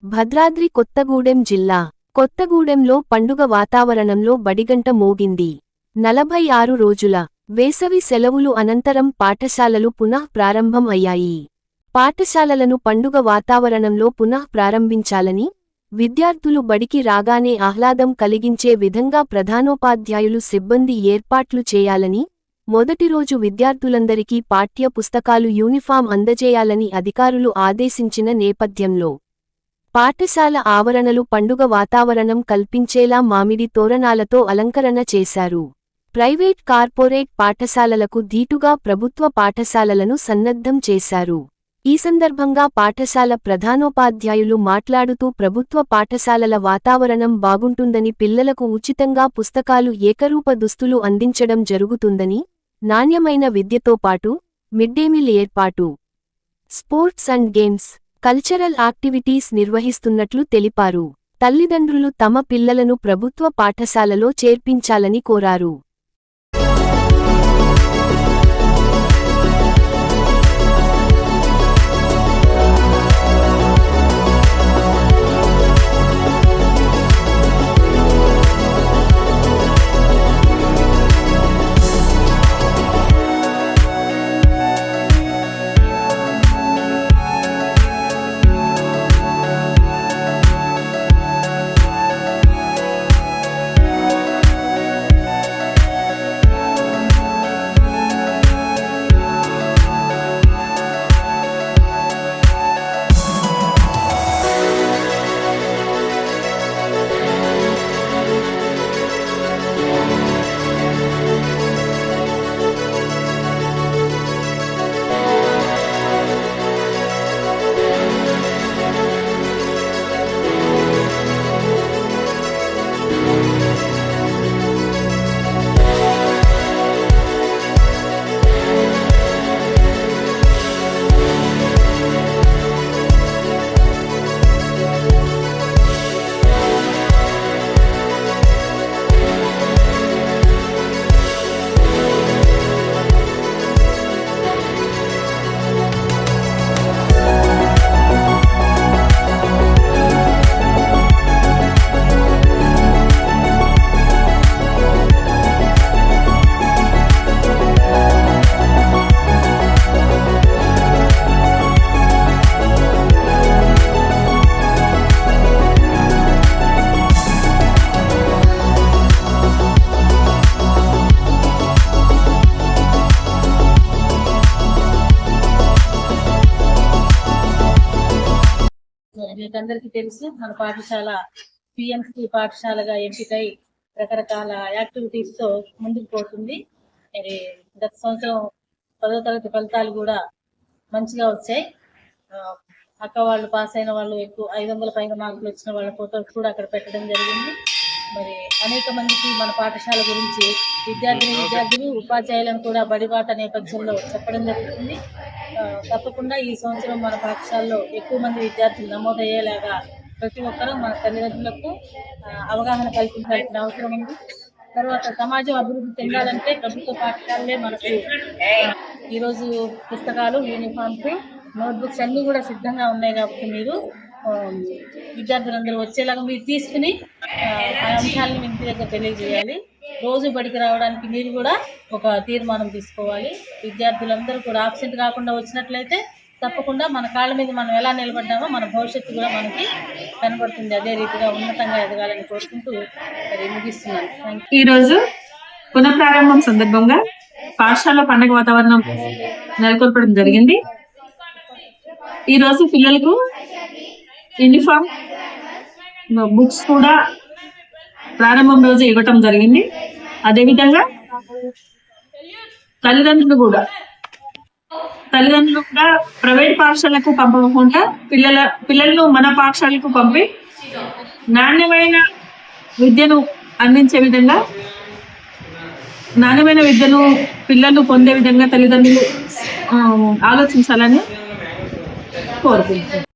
భద్రాద్రి కొత్తగూడెం జిల్లా కొత్తగూడెంలో పండుగ వాతావరణంలో బడిగంట మోగింది. 46 రోజుల వేసవి సెలవులు అనంతరం పాఠశాలలు పునః ప్రారంభం అయ్యాయి. పాఠశాలలను పండుగ వాతావరణంలో పునః ప్రారంభించాలని, విద్యార్థులు బడికి రాగానే ఆహ్లాదం కలిగించే విధంగా ప్రధానోపాధ్యాయులు సిబ్బంది ఏర్పాట్లు చేయాలని, మొదటి రోజు విద్యార్థులందరికీ పాఠ్య పుస్తకాలు యూనిఫాం అందజేయాలని అధికారులు ఆదేశించిన నేపథ్యంలో పాఠశాల ఆవరణలు పండుగ వాతావరణం కల్పించేలా మామిడి తోరణాలతో అలంకరణ చేశారు. ప్రైవేట్ కార్పొరేట్ పాఠశాలలకు ధీటుగా ప్రభుత్వ పాఠశాలలను సన్నద్ధం చేశారు. ఈ సందర్భంగా పాఠశాల ప్రధానోపాధ్యాయులు మాట్లాడుతూ ప్రభుత్వ పాఠశాలల వాతావరణం బాగుంటుందని, పిల్లలకు ఉచితంగా పుస్తకాలు, ఏకరూప దుస్తులు అందించడం జరుగుతుందని, నాణ్యమైన విద్యతో పాటు మిడ్డేమీల్ ఏర్పాటు, sports and games, cultural activities నిర్వహిస్తున్నట్లు తెలిపారు. తల్లిదండ్రులు తమ పిల్లలను ప్రభుత్వ పాఠశాలలో చేర్పించాలని కోరారు. మీకందరికీ తెలుసు, మన పాఠశాల పిఎంసి పాఠశాలగా ఎంపికై రకరకాల యాక్టివిటీస్ తో ముందుకు పోతుంది. మరి గత సంవత్సరం 10వ తరగతి ఫలితాలు కూడా మంచిగా వచ్చాయి. అక్క వాళ్ళు పాస్ అయిన వాళ్ళు ఎక్కువ 500 పైన మార్కులు వచ్చిన వాళ్ళ ఫోటోస్ కూడా అక్కడ పెట్టడం జరిగింది. మరి అనేక మందికి మన పాఠశాల గురించి విద్యార్థులు ఉపాధ్యాయులను కూడా బడిబాట నేపథ్యంలో చెప్పడం జరుగుతుంది. తప్పకుండా ఈ సంవత్సరం మన పాఠశాలలో ఎక్కువ మంది విద్యార్థులు నమోదయ్యేలాగా ప్రతి ఒక్కరూ మన తల్లిదండ్రులకు అవగాహన కల్పించాల్సిన అవసరం ఉంది. తర్వాత సమాజం అభివృద్ధి చెందాలంటే ప్రభుత్వ పాఠశాలలే మనకు ఈరోజు పుస్తకాలు, యూనిఫామ్స్, నోట్బుక్స్ అన్నీ కూడా సిద్ధంగా ఉన్నాయి. కాబట్టి మీరు విద్యార్థులందరూ వచ్చేలాగా మీరు తీసుకుని ఆ అంశాలను ఇంటి దగ్గర తెలియజేయాలి. రోజు బడికి రావడానికి మీరు కూడా ఒక తీర్మానం తీసుకోవాలి. విద్యార్థులందరూ కూడా ఆబ్సెంట్ కాకుండా వచ్చినట్లయితే తప్పకుండా మన కాళ్ళ మీద మనం ఎలా నిలబడ్డామో మన భవిష్యత్తు కూడా మనకి కనబడుతుంది. అదే రీతిగా ఉన్నతంగా ఎదగాలని కోరుకుంటూ ముగిస్తున్నాను. ఈరోజు పునఃప్రారంభం సందర్భంగా పాఠశాల పండుగ వాతావరణం నెలకొల్పడం జరిగింది. ఈరోజు పిల్లలకు యూనిఫామ్, బుక్స్ కూడా ప్రారంభం రోజు ఇవ్వటం జరిగింది. అదేవిధంగా తల్లిదండ్రులు కూడా ప్రైవేట్ పాఠశాలకు పంపకుండా పిల్లలను మన పాఠశాలకు పంపి నాణ్యమైన విద్యను అందించే విధంగా, నాణ్యమైన విద్యను పిల్లలు పొందే విధంగా తల్లిదండ్రులు ఆలోచించాలని కోరుకుంటున్నాను.